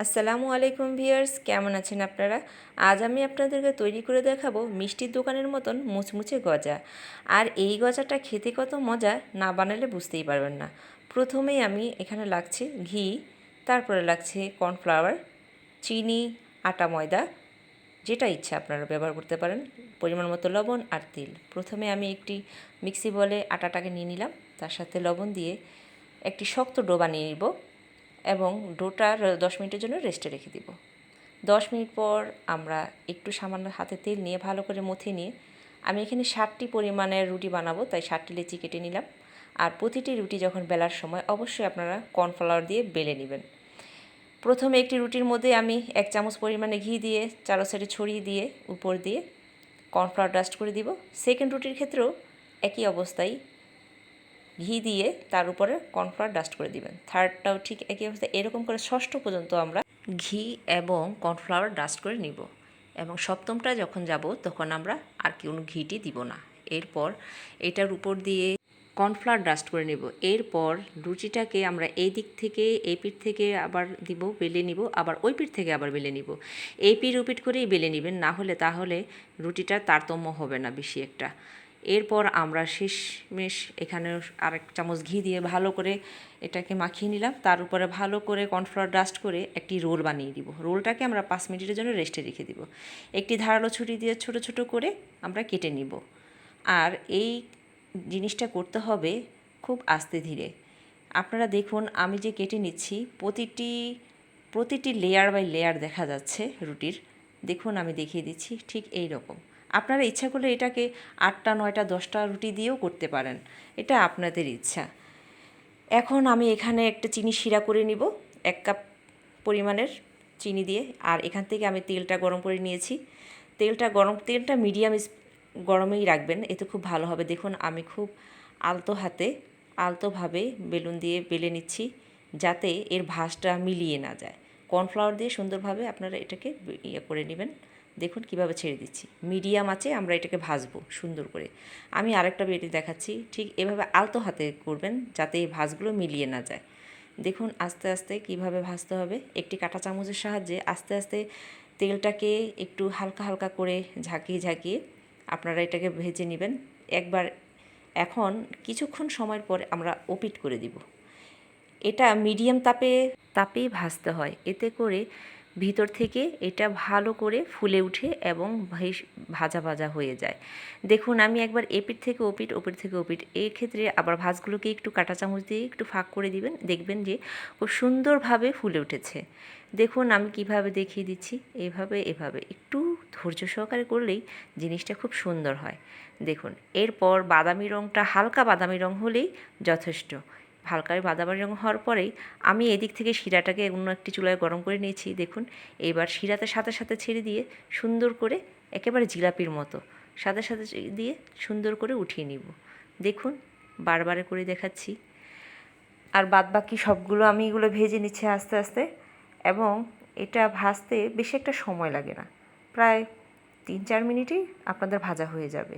আসসালামু আলাইকুম ভিউয়ার্স, কেমন আছেন আপনারা? আজ আমি আপনাদেরকে তৈরি করে দেখাবো মিষ্টির দোকানের মতন মুচমুচে গজা। আর এই গজাটা খেতে কত মজা, না বানালে বুঝতেই পারবেন না। প্রথমেই আমি এখানে লাগছে ঘি, তারপরে লাগছে কর্নফ্লাওয়ার, চিনি, আটা, ময়দা, যেটা ইচ্ছা আপনারা ব্যবহার করতে পারেন, পরিমাণ মতো লবণ আর তেল। প্রথমে আমি একটি মিক্সি বলে আটাটাকে নিয়ে নিলাম, তার সাথে লবণ দিয়ে একটি শক্ত ডো বানিয়ে নিব এবং ডোটা 10 মিনিটের জন্য রেস্টে রেখে দিব। 10 মিনিট পর আমরা একটু সামান্য হাতে তেল নিয়ে ভালো করে মথে নিয়ে আমি এখানে 60টি পরিমাণের রুটি বানাবো, তাই 60টি লেচি কেটে নিলাম। আর প্রতিটি রুটি যখন বেলার সময় অবশ্যই আপনারা কর্নফ্লাওয়ার দিয়ে বেলে নেবেন। প্রথমে একটি রুটির মধ্যে আমি 1 চামচ পরিমাণে ঘি দিয়ে চারো সাইডে ছড়িয়ে দিয়ে উপর দিয়ে কর্নফ্লাওয়ার ডাস্ট করে দিব। সেকেন্ড রুটির ক্ষেত্রেও একই অবস্থায় ঘি দিয়ে তার উপরে কর্নফ্লাওয়ার ডাস্ট করে দিবেন। থার্ডটাও ঠিক একই অবস্থা, এরকম করে ষষ্ঠ পর্যন্ত আমরা ঘি এবং কর্নফ্লাওয়ার ডাস্ট করে নিব এবং সপ্তমটা যখন যাব তখন আমরা আর কোনো ঘিটি দিব না। এরপর এটার উপর দিয়ে কর্নফ্লাওয়ার ডাস্ট করে নেব। এরপর রুটিটাকে আমরা এই দিক থেকে এই পিঠ থেকে আবার দিব, বেলে নিব, আবার ওই পিঠ থেকে আবার বেলে নিব। এই পিঠ ও পিঠ করেই বেলে নেবেন, না হলে তাহলে রুটিটার তারতম্য হবে না বেশি একটা। এরপর আমরা শেষমেশ এখানে আরেক চামচ ঘি দিয়ে ভালো করে এটাকে মাখিয়ে নিলাম। তার উপরে ভালো করে কর্নফ্লাওয়ার ডাস্ট করে একটি রোল বানিয়ে দিব। রোলটাকে আমরা 5 মিনিটের জন্য রেস্টে রেখে দিব। একটি ধারালো ছুরি দিয়ে ছোট ছোট করে আমরা কেটে নিব। আর এই জিনিসটা করতে হবে খুব আস্তে ধীরে। আপনারা দেখুন আমি যে কেটে নিচ্ছি প্রতিটি লেয়ার বাই লেয়ার দেখা যাচ্ছে রুটির। দেখুন আমি দেখিয়ে দিচ্ছি ঠিক এই রকম। আপনারা ইচ্ছা করলে এটাকে 8টা 9টা 10টা রুটি দিয়েও করতে পারেন, এটা আপনাদের ইচ্ছা। এখন আমি এখানে একটা চিনি শিরা করে নিব 1 কাপ পরিমাণের চিনি দিয়ে। আর এখান থেকে আমি তেলটা গরম করে নিয়েছি। তেলটা মিডিয়াম গরমেই রাখবেন, এতে খুব ভালো হবে। দেখুন আমি খুব আলতোভাবে বেলুন দিয়ে বেলে নিচ্ছি যাতে এর ভাঁজটা মিলিয়ে না যায়। কর্নফ্লাওয়ার দিয়ে সুন্দরভাবে আপনারা এটাকে করে নেবেন। দেখুন কিভাবে ছেড়ে দিচ্ছি, মিডিয়াম আঁচে আমরা এটাকে ভাজবো সুন্দর করে। আমি আরেকটা বেটে দেখাচ্ছি, ঠিক এভাবে আলতো হাতে করবেন যাতে এই ভাঁজগুলো মিলিয়ে না যায়। দেখুন আস্তে আস্তে কিভাবে ভাজতে হবে, একটি কাঁটা চামচের সাহায্যে আস্তে আস্তে তেলটাকে একটু হালকা হালকা করে ঝাঁকিয়ে ঝাঁকিয়ে আপনারা এটাকে ভেজে নেবেন একবার। এখন কিছুক্ষণ সময়ের পরে আমরা ওপিট করে দিব। এটা মিডিয়াম তাপেই ভাজতে হয়, এতে করে ভিতর থেকে এটা ভালো করে ফুলে উঠে এবং ভাজা ভাজা হয়ে যায়। দেখুন আমি একবার এপিঠ থেকে ওপিঠ, ওপিঠ থেকে ওপিঠ, এই ক্ষেত্রে আবার ভাঁজগুলোকে একটু কাঁটা চামচ দিয়ে একটু ফাঁক করে দিবেন, দেখবেন যে খুব সুন্দরভাবে ফুলে উঠেছে। দেখুন আমি কিভাবে দেখিয়ে দিচ্ছি, এভাবে একটু ধৈর্য সহকারে করলেই জিনিসটা খুব সুন্দর হয়। দেখুন এরপর বাদামি রঙটা হালকা বাদামি রঙ হলেই যথেষ্ট। হালকা বাদামি রঙ হওয়ার পরেই আমি এদিক থেকে শিরাটাকে অন্য একটি চুলায় গরম করে নিয়েছি। দেখুন এবার শিরাতে সাথে সাথে ছেড়ে দিয়ে সুন্দর করে একেবারে জিলাপির মতো সাথে সাথে দিয়ে সুন্দর করে উঠিয়ে নিব। দেখুন বারবারে করে দেখাচ্ছি। আর বাদবাকি সবগুলো আমি এগুলো ভেজে নিচ্ছি আস্তে আস্তে, এবং এটা ভাজতে বেশি একটা সময় লাগে না, প্রায় 3-4 মিনিটেই আপনাদের ভাজা হয়ে যাবে।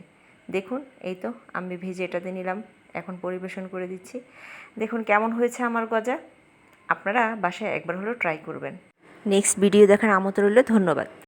দেখুন এই তো আমি ভেজে এটাতে নিলাম, এখন পরিবেশন করে দিচ্ছি। দেখুন কেমন হয়েছে আমার গজা। আপনারা বাসায় একবার হলেও ট্রাই করবেন। নেক্সট ভিডিও দেখার আমন্ত্রণ রইল। ধন্যবাদ।